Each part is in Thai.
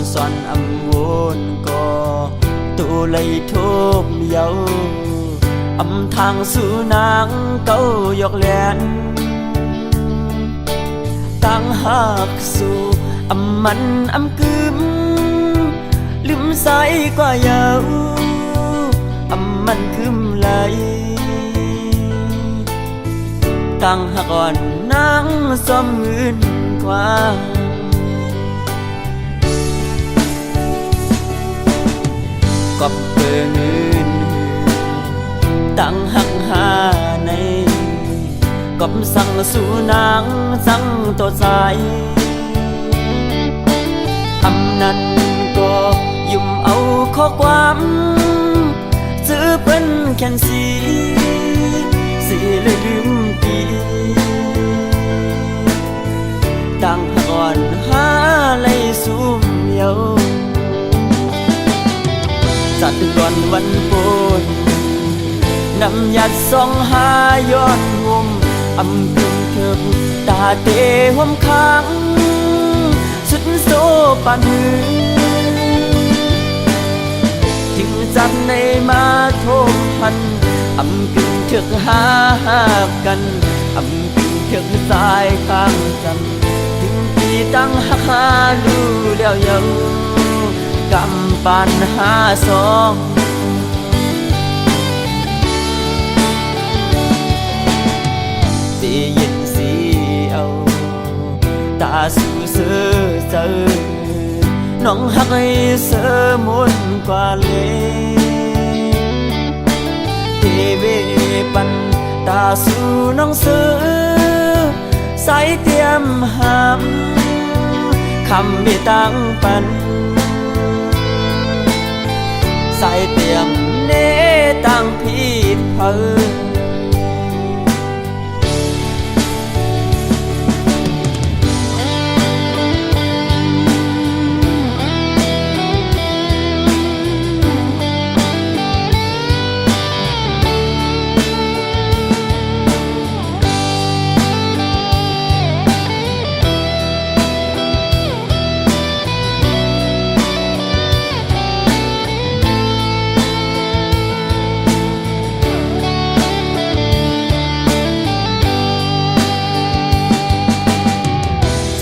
son âm vốn có tu lấy thốp dấu thang su nắng câu giọt lén tăng hạc su mặn cướmลืม say qua dấu mặn cướm lại tăng hạc còn nắng xóm nguyên quaกับเปิงอื่นตั้งหักหาในกับสั่งสู่นางสั่งตัวใจนั้นก็ยุ่มเอาข้อความซื้อเป็นแค่นสีเลยลืมปีตั้งหักอ่อนหาเลยสุ่มเยาจัดก่อนวันโปนนำยัดส่องหาย้อนงมกึ่งเถิบตาเตะห่มค้างสุดโซปานหือจึงจับในมาโทมพันกึ่งเถิกหากันกึ่งเถิกสายข้างกันถึงปีตั้งหาลูแล้วยังกำปัญหาสองได้ยินเสียงตาสู่เสือเจอน้องหักให้เสือมุนกว่าเลยเทเวปันตาสู่น้องเสือใส่เตรียมหามคำไม่ตั้งปันใส่เตียงเนตั้งผิดเพอ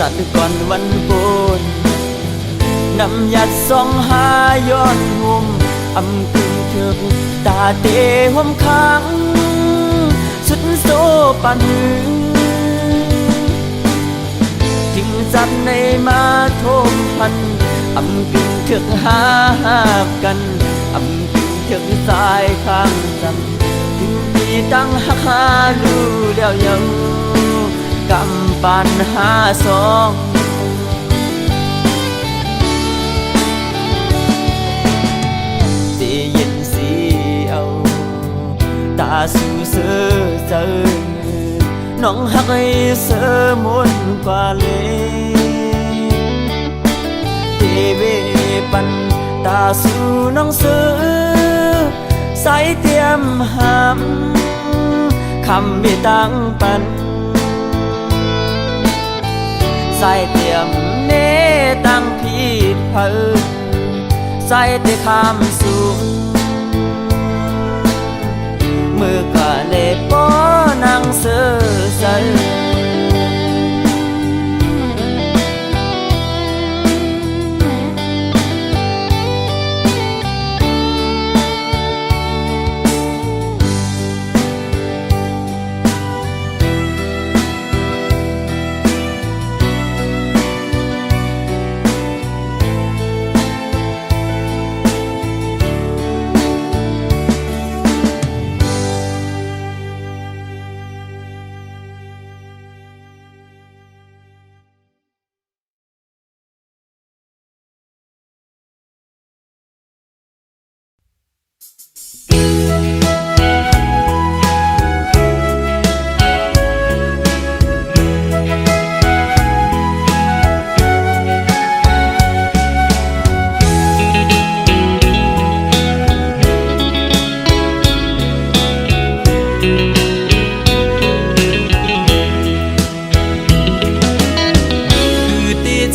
จัดก่อนวันโปนนำยัดส่องหาย้อนงมกึ่งเถิบตาเตะห่มค้างสุดโซปานหือจึงจับในมาโทมพันกึ่งเถิกหากันกึ่งเถิกสายข้างกันถึงปีตั้งหาลูแล้วยังกำปัญหาสองได้ยินเสียงตาสู่เสือเจอน้องหักให้เสือมุนกว่าเลยเทเวปันตาสู่น้องเสือใส่เตรียมหามคำไม่ตั้งปันใส่เตรียมเนตั้งผิดเพอใส่เตะคำสูงมือก็เลยป้อนางเสือใส่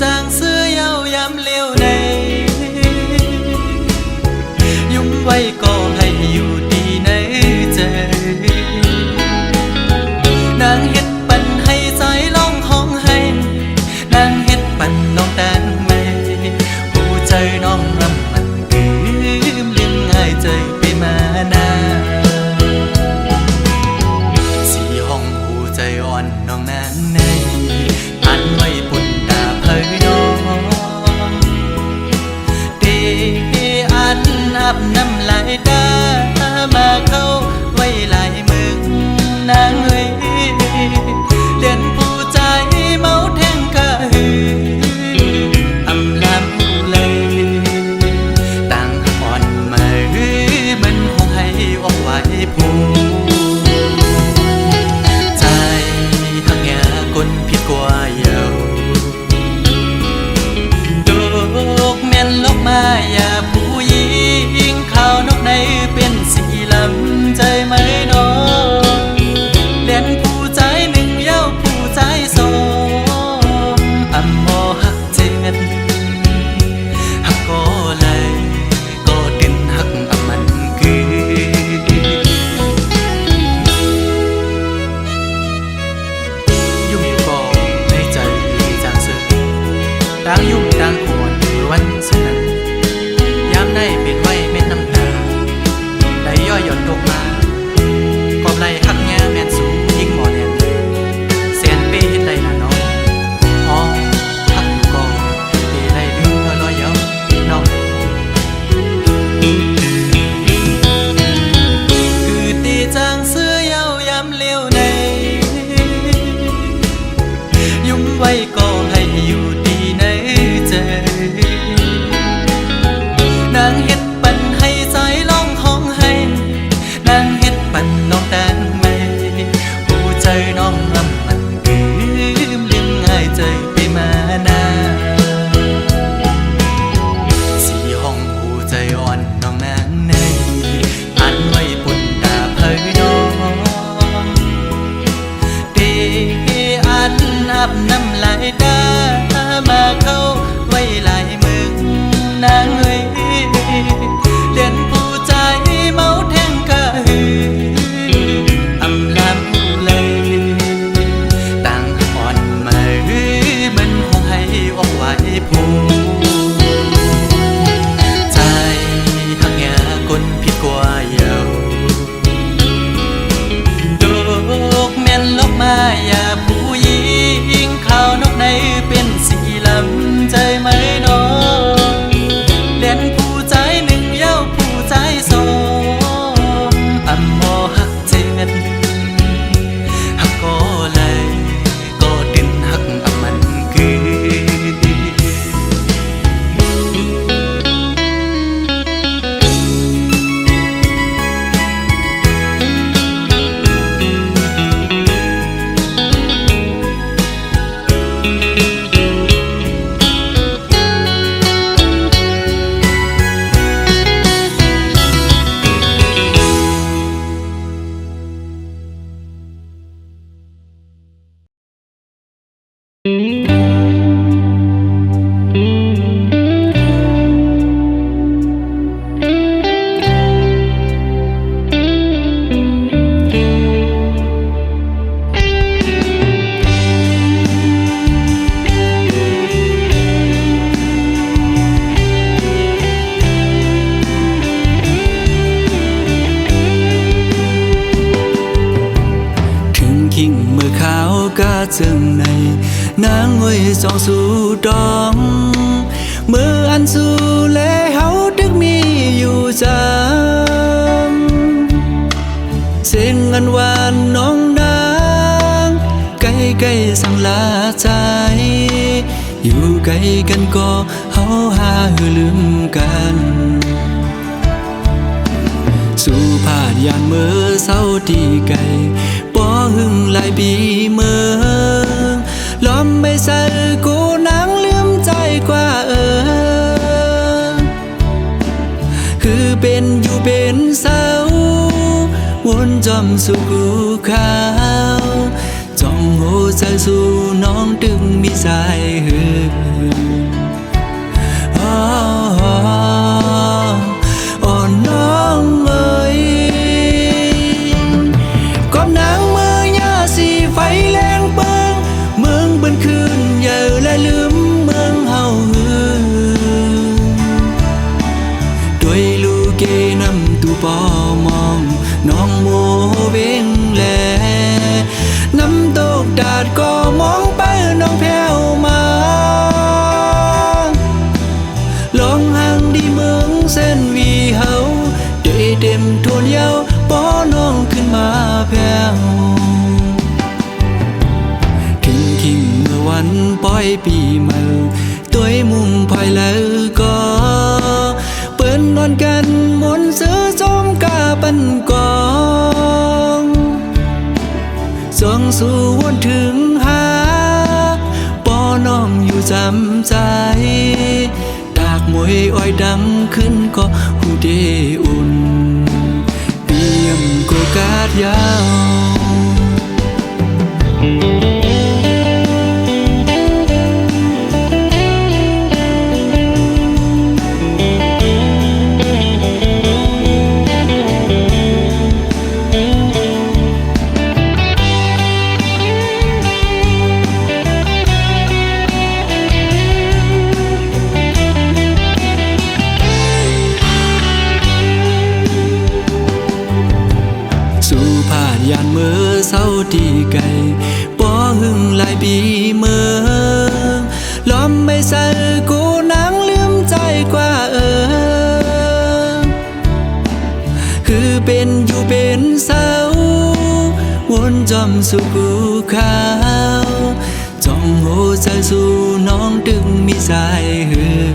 จางเสื้อเยาวยำเลี้ยวแน่ วันสุดนั้นยามได้เป็นไว้เม็ดน้ำตาได้ย่อยหย่อนตกมากอบไหลหักแง่แม่นสูงยิ่งหมอแน่นแสนเป้เฮ็ดได้ล่ะน้องอ๋อหักก็เป้ได้ลืมลอยเยาน้องคือตีจางเสื้อเยาวยามเลี้ยวในยุ่มไว้ก็ให้อยู่ดีในใจนางเฮ็ดปันให้ใจร้องห้องให้นางเฮ็ดปันน้องแต่งไม่หูใจน้องลำมันลืมง่ายใจไปมานาสีห้องหูใจอ่อนน้องนางในอันไว้ปุ่นตาเผยน้องเดอันอาบน้ำลายตามาเข้าไว้ลายมึงนางเอ้ยเลียนผู้ใจเมาแทงกะหืออำลำเลยต่างอ่อนมามันห้องให้ออกไว้ผู้ใจหักแง่คนผิดกว่าเยาดอกแม่นลกมาอย่าผู้หญิงขาวนกในเป็นสีลำใจไหมน้องเล่นผู้ใจหนึ่งเย้าผู้ใจสองอำมอหักเจ็ดหักก็เลยก็ดินหักอำมันคือ จึงในนางห้วยสองสู่ดองมืออันสู่และเฮาดึกมีอยู่จำเสียงอันหวานน้องนางใกล้ๆสั่งลาใจอยู่ไกลกันก็เฮาหาหือลืมกันสู่ผาดยานเมื่อเศร้าที่ไกลบ่หึงหลายปีเมืองล้อมไม่ใส่กูนางลืมใจกว่าคือเป็นอยู่เป็นเศร้าวนจอมสู่กูขาวจ้องโหใจสู่น้องดึงมีสายหือน้องเอ้ยกอบนางเมื่อยาสีไฟแรงเปิงเมืองบนคืนเยอะและลืมเมืองเฮาหือด้วยลูกเกนำตูปอมองน้องโมเวงแลน้ำตกดาดก็มองไปน้องแผ่วมาลองห่างดีเมืองเส้นวีเฮาได้เต็มทวนเยาป้อน้องขึ้นมาแผ่วทิ้งขิงเมื่อวันปล่อยปีใหม่ตัวมุมภายแล้วก็เปิ้นนอนกันมนต์ซื้อจมกาปันกองส่องสู่วนถึงหาป้อน้องอยู่จำใจดากมวยอ้อยดังขึ้นก็หูเดอุ่นเปียมโกกาดยาว ดีไกลบ่หึงหลายปีเมื่อล้อมไม่ใส่กูนางลืมใจกว่าคือเป็นอยู่เป็นเศร้าวนจอมสู่กูขาวจ้องหัวใจสู่น้องดึงมีสายหือ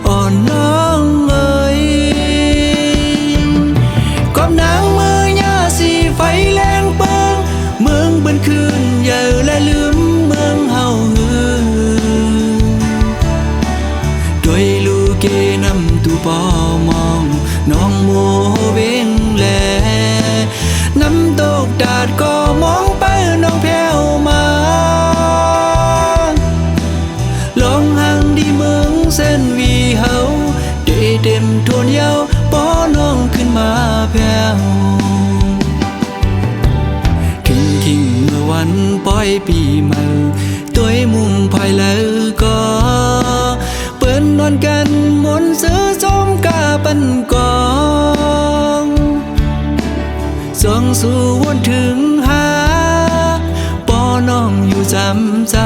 อ่อนน้องเอ้ยก้มนางมือยาสีไฟแรงเปิงเมืองบันคืนอย่าและลืมเมืองเฮาหือโดยลูกเกนำตูปอมองน้องโมเวงแลน้ำตกดาดก็มองไปน้องแผ่วมาลองห่างดีเมืองเส้นวีเฮาได้เต็มทวนเยาวป้อน้องขึ้นมาแผ่วคิงเมื่อวันปล่อยปีใหม่ตัวมุงภายแล้วก็เปิ้นนอนกันมนต์ซื้อจอมกาปันกองส่องสู่วนถึงหาป้อน้องอยู่จำใจ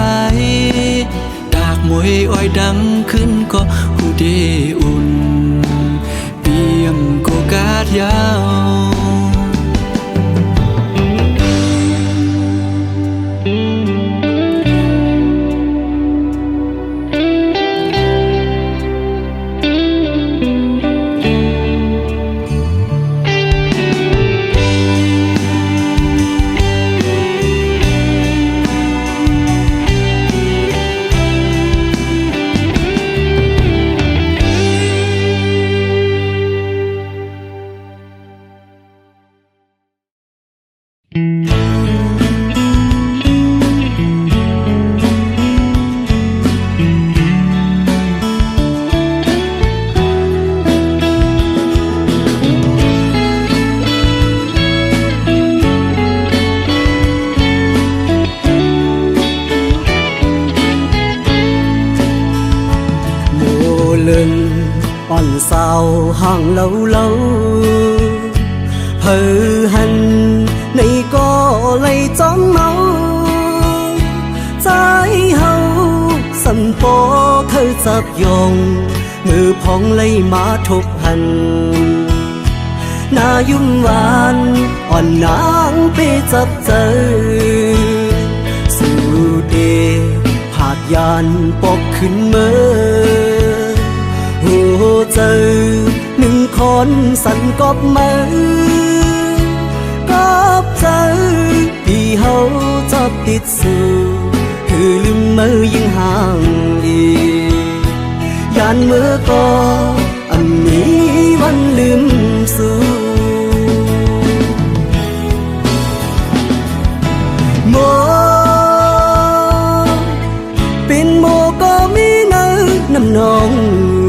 ดากมวยอ้อยดังขึ้นก็หูเดอุ่นเปียงโกกาดยาวอนเศร้าห่างlâu lâu hờ hằn này có lấy chóng máu trái hậu sân phố khơi dập dòngมือพองเลยมาทบหันนายุ่มหวานอ่อนนางไปจับเจอสู่เดผาดยานปกขึ้นเมื่อหัวเจอหนึ่งคนสั่นกอบมือกอบเจอที่เฮาจับติดสู่คือลืมมือยิ่งห่างอียานเมื่อก็อันนี้วันลืมสู่โมเป็นโมก็มีเนื้อน้ำนอง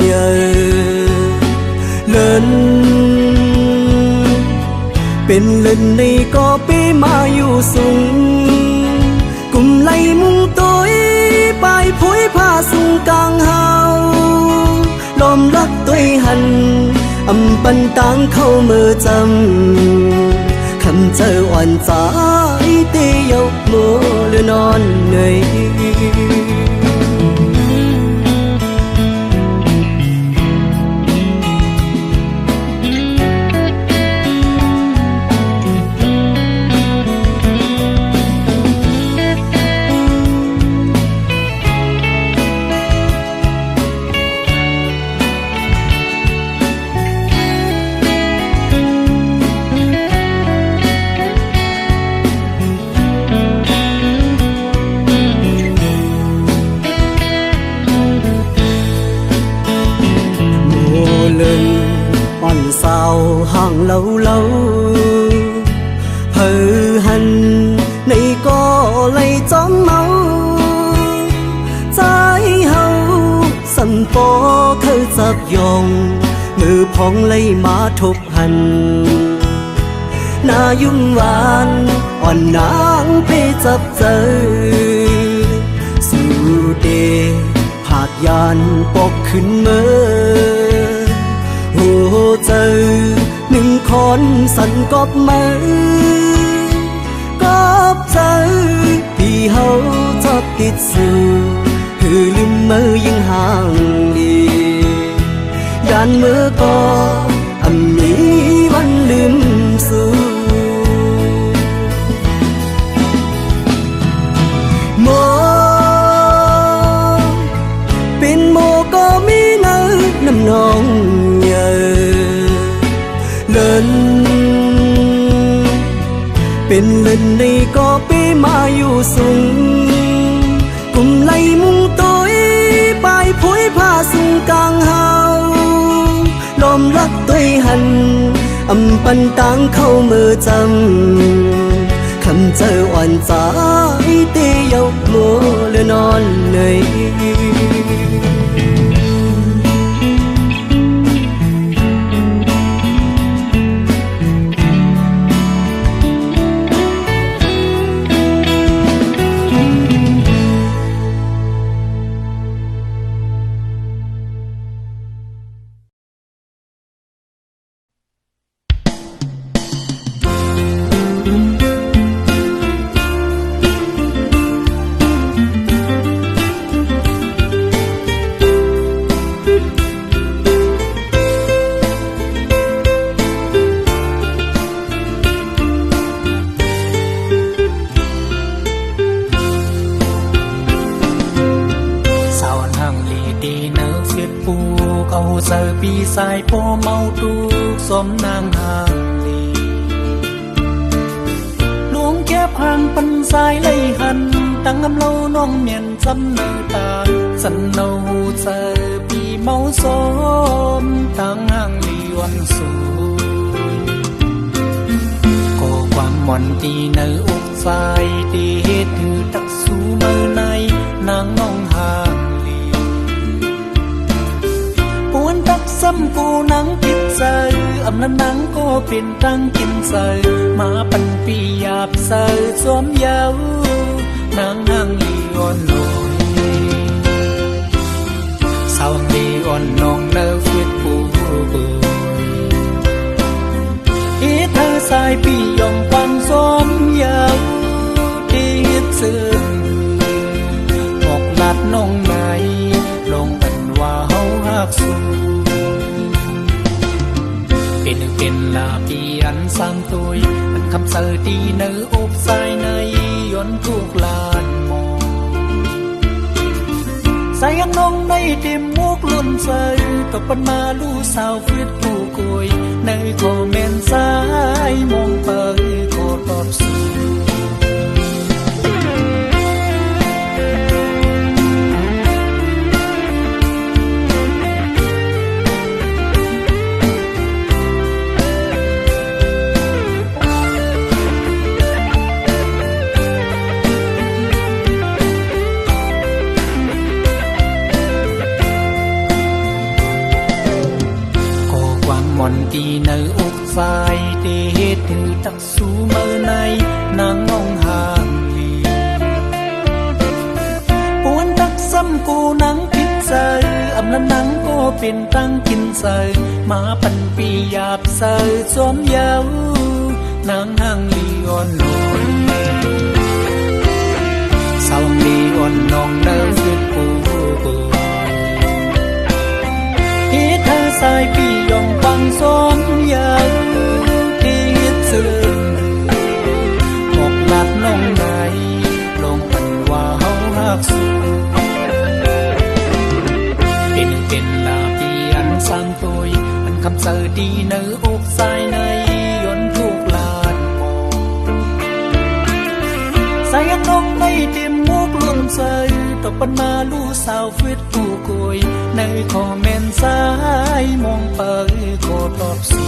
เยอะเลินเป็นเลินในก็ไปมาอยู่สูงกุมไล่มุงตัวไปผุยผ้าสูงกลางเฮาลมรักตัวหันอำปันตังเข้ามือจำคำเจออ่อนใจเตยกมือหรือนอนเหนื่อยอ่อนเศร้าห่างlâu lâu hờ hằn này có lấy chóng máu trái hậu sân phố khơi dập dòngมือพองเลยมาทบหันนายุ่มหวานอ่อนนางไปจับเจอสู่เดผาดยานปกขึ้นเมื่อหัวเจอหนึ่ง อนสันกอบมือกอบใจที่เฮาชอบติดสู่คือลืมมือยิ่งห่างดียานมือก็มีวันลืมสู่โมเป็นโมก็มีเนื้อน้ำนองเยอะเลินเป็นเล่นในก็ไปมาอยู่สูงกุมไหลมุงตัวไปผุยผ้าสูงกลางเฮาลมรักตัวหันปันตังเข้ามือจำคำเจออ่อนใจเตียกมัวเลือนอนเหนื่อยgiờ bị sai po mau tu xóm nàng hàng lì luống kép hàng phân sai lấy hằn tăng âm lâu non miền dâm nở tàn dần nâu giờ bị mau xóm tăng hàng lì oan su cô quan mòn tì nở ốc dài tì hết thư tắc su mơ này nàng ngong hàngซ้ำกูนังกินเซออำนั้นนังก็เป็นตั้งกินเซอมาปันปีหยาบเซอสวมยาวนางนางลีอ่อนลอยสาวลีอ่อนนองเนอฟิตปูบุยอีเธอสายปียองปังสวมยาวที่ฮิตซึ้งบอกลาดน้องไหนลงอันว่าเฮาหักสูเป็นลาปีอันสร้างตัวมันคำเสอดีเนื้ออบสายในย้อนทุกลานมองสายยังน้องในเต็มมุกลุ่นเสอตกปันมาลู่สาวฟิตผู้กุยในโคเมนสายมองเปิดโคตอบสูตีเนื้ออกสายเตะถือตักสูเมื่อในนางงองห่างลีปวนตักซ้ำกูนังพิษเซออำนั้นนังก็เป็นตั้งกินเซอมาปันปีหยาบเซอสวมยาวนางห่างลีอ่อนลอยสาวลีอ่อนนองเนื้อฟิตปูบุยอีเธอสายปียองปังสมยาวที่ฮิตซึ้งบอกลาดน้องไหนลงปันว่าเฮาหักสูเป็นลาปีอันสร้างตัวอันคำเสอดีเนื้ออกสายในย้อนทุกลานมองสายยังน้องในเต็มมุกลุ่นเสอตกปันมาลู่สาวฟิตผู้กุยในคอมเมนต์สายมองเปิดโคตอบสู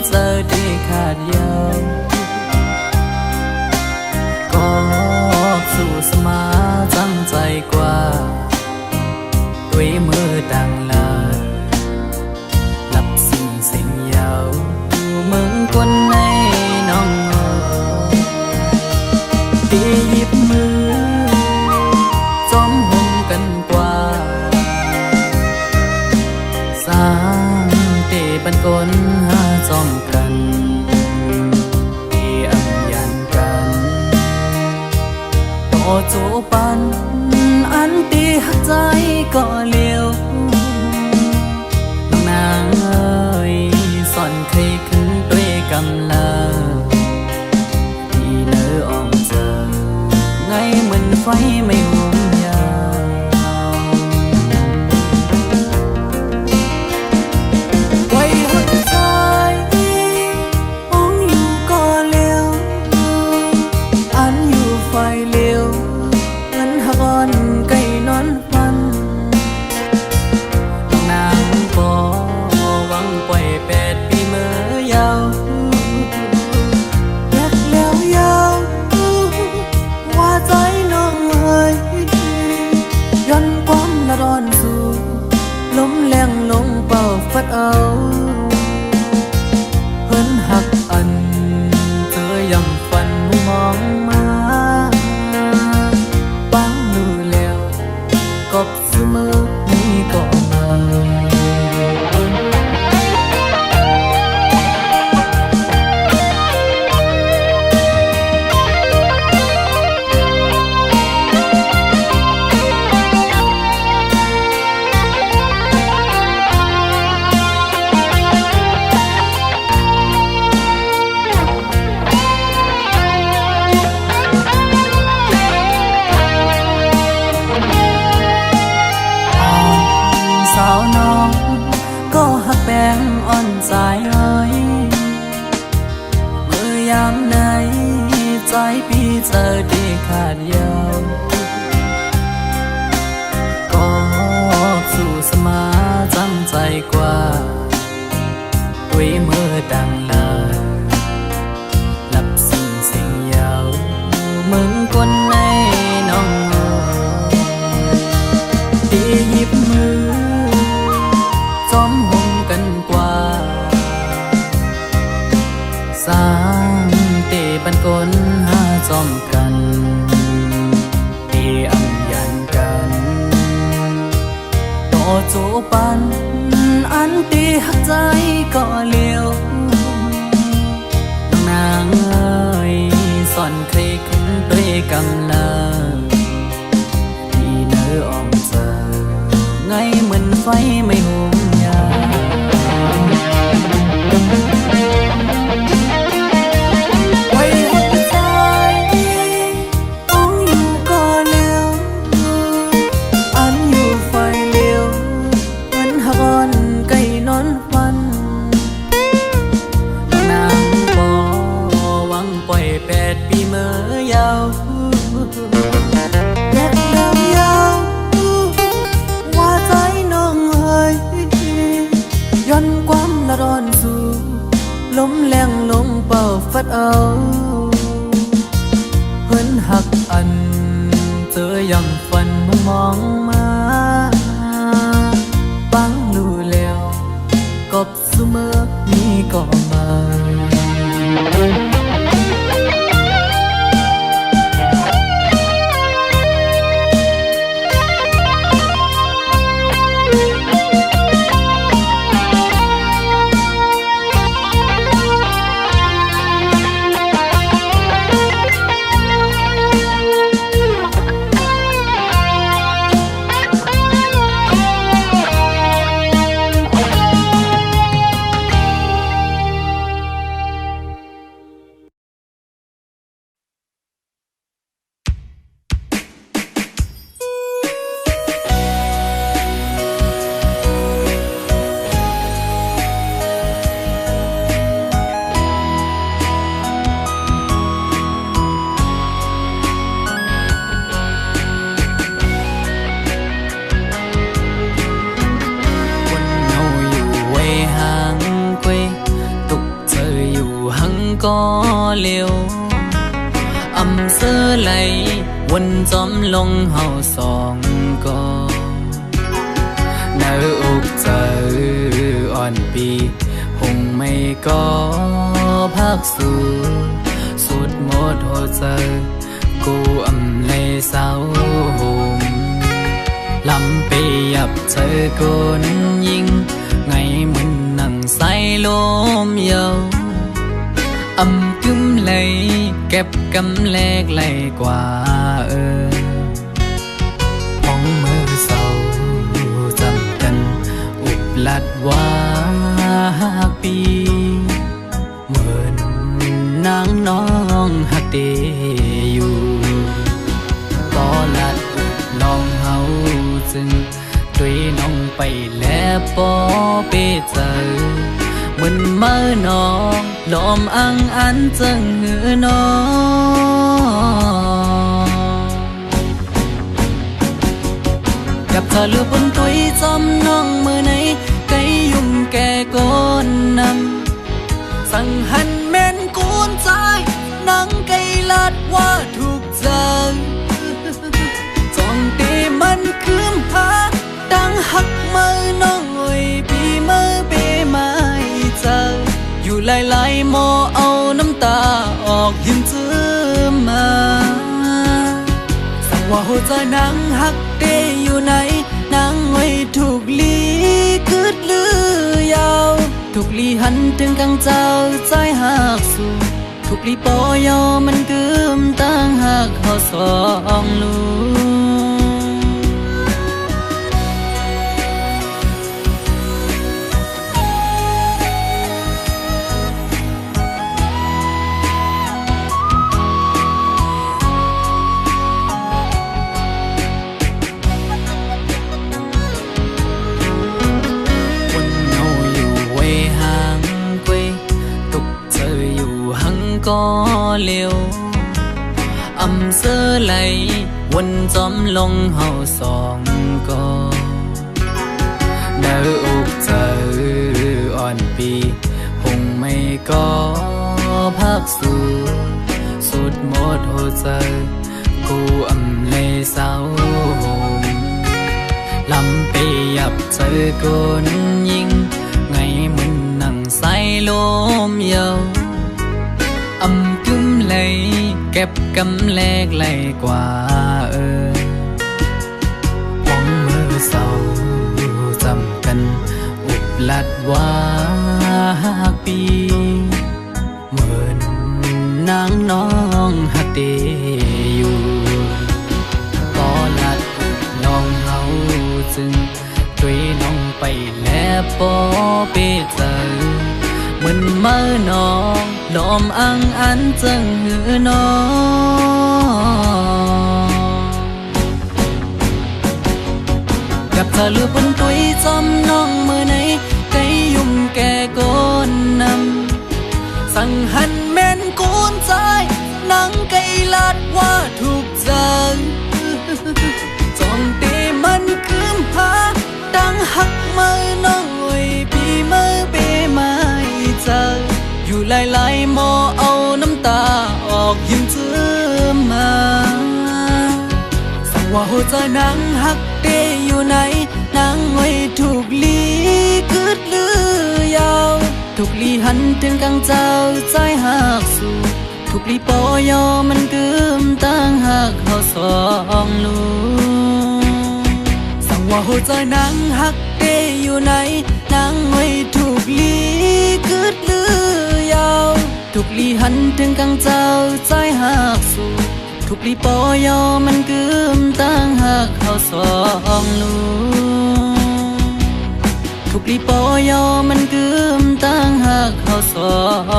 เจอได้ขาดยาวก็สู่สมาจังใจกว่าด้วยมือดังลาหลับสิ่งเสียงยาวเมืองคนในน้องที่หยิบมือจอมห่มกันกว่าสร้างเตบันกลหาจอมกันที่อำยันกันต่อโจปันอันตีหักใจก็เลี้ยวน้องนางเอ้ยสอนเคยขึ้นด้วยกำลังที่เนื้ออ่องเจอไงเหมือนไฟไม่ห่วงยาวไว้หักใจมองอยู่ก็เลี้ยวอันอยู่ไฟเลี้ยวเงินหักอ่อนไก่นอนฟันน้องนางบ่หวังปล่อย8 ปีเมื่อยาวรักแล้วยาวว่าใจน้องเอ้ยย้อนความละร้อนสู่ลมแรงลงเป่าฟัดเอาเพิ่นหักอันเธอยังฝันมองมาปังดูแล้วกบเสมอนี้ก็มาสาวน้องก็หักแป้งอ่อนใจเอ้ยเมื่อยามไหนใจพี่เจอได้ขาดยาวก็สู่สมาจังใจกว่าด้วยมือดังลาหลับสิ่งเสียงยาวมึงคนในน้องที่หยิบมือจอมห่มกันกว่าสร้างเตบันกลหาจอมกันที่อำยันกันต่อโจปันอันตีหักใจก็เลี้ยวน้องนางเอ้ยสอนเคยขึ้นด้วยกำลังที่เนื้ออ่องเจอไงเหมือนไฟไม่ห่วงยาวไว้หักใจต้องอยู่ก็เลี้ยวอันอยู่ไฟเลี้ยวเหมือนหักอ่อนไก่นอนฟันนางบ่หวังปล่อย8 ปีเมื่อยาวแยกแล้วยาวว่าใจน้องเอ้ยย้อนความละร้อนสู่ลมแรงลงเป่าฟัดเอาเพิ่นหักอันเจอยังฝันมองมาปังดูแล้วกบเสมอนี้ก็มา ก็เร็วอำเสอไหลวนจอมลงเฮาสองก็เนื้ออกเจออ่อนปีหงไม่ก็พักสู่สุดหมดหัวใจกูอำเลยเศร้าหมลำไปยับเธอก้นยิงไงมึนนั่งใส่ลมเยาอำกึมเลยเก็บกำแลกไหลกว่าห้องมือเศร้าจำกันอุบลัดว่าปีเหมือนนางน้องหักเดอยู่ต่อลัดอุบลองเฮาจึงด้วยน้องไปแล้วปอเปเจอเหมือนเมื่อน้องลมอังอันจังหือน้องกับเธอลือบนตุยจอมน้องมือไหนไกยุ่มแก่ก้นนำสั่งหันแม่นกูนใจนังไกลัดว่าถูกใจจ้องเตมันคืมพาดังหักมือน้องโอยปีมือเปมาเจออยู่หลายๆโมเอาน้ำตาออกยิ้มจื้อมาสั่งว่าหัวใจนางหักเดอยู่ไหนนางไว้ถูกลีคืดลือยาวถูกลีหันถึงกังเจ้าใจหักสู่ถูกลีปอยอมันกึมตั้งหักเขาสองลูก็เร็วอำเสอไหลวนจอมลงเฮาสองก็เนื้ออกเจออ่อนปีหงไม่ก็พักสู่สุดหมดหัวใจกูอำเลยเศร้าหมลำไปยับเจอก้นยิงไงมึนนั่งใส่ลมเยาอำกึมเลยเก็บกำแลกไหลกว่าห้องมือเศร้าจำกันอุบลัดว่าปีเหมือนนางน้องหักเดอยู่ก็ลัดอุบลองเฮาจึงด้วยน้องไปแล้วปอเปเจอเหมือนเมื่อน้องลมอังอันจังหือน้องกับเธอลือบนตุยจอมน้องมือไหนไกยุ่มแก่ก้นนำสั่งหันแม่นกูนใจนังไกลัดว่าถูกใจจ้องเตมันคืมพาดังหักมือน้องโอยปีมือเปมาเจออยู่หลายๆโมเอาน้ำตาออกยิ้มจื้อมาสั่งว่าหัวใจนางหักเดอยู่ไหนนางไว้ถูกลีคืดลือยาวถูกลีหันถึงกังเจ้าใจหักสู่ถูกลีปอยอมันกึมตั้งหักเขาสองลูสั่งว่าหัวใจนางหักเดอยู่ไหนนางไว้ถูกลีคืดลือยาวถูกลีหันถึงกังเจ้าใจหักสู่ถูกลีปอยอมันกึมตั้งหักเขาสองลูถูกลีปอยอมันกึมตั้งหักเขาสอ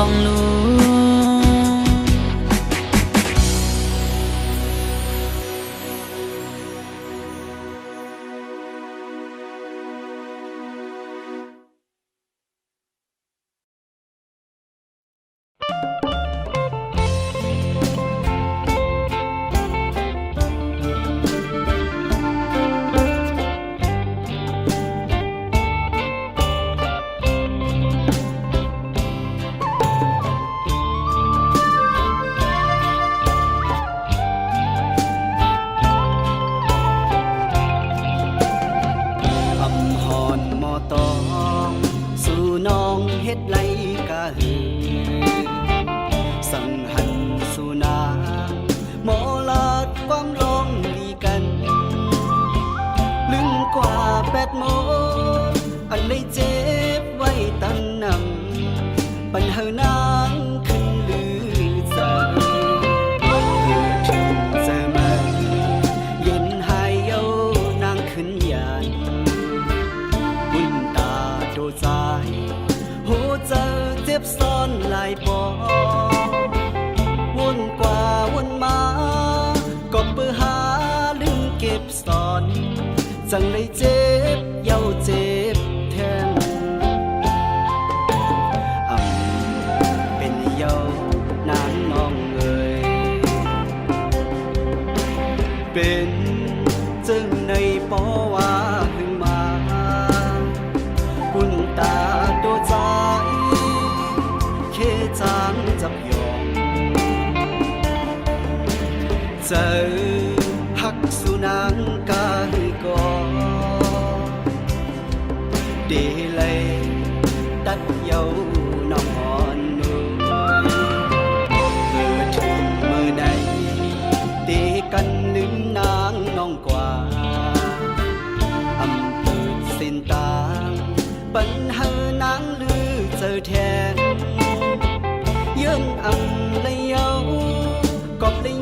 งลู บ่วนกว่าวนมาก็เปื้อหาลืมเก็บสอนจังเลยเจ็บเย้าเจ็บแทนเป็นเย้านางน้องเอ่ยเป็นจึงในปอว่าหึงมาคุณตาโดใจเคจางจับยองเจอหักสุนังกายก่อเดเลยตัดเยาน้องอ่อนนุ่มเมื่อถึงเมื่อใดตีกันลืมนางน้องกว่าอำเภอสินตางปัญหานางลือเจอแทนยืนอำเลยเยาก็เลย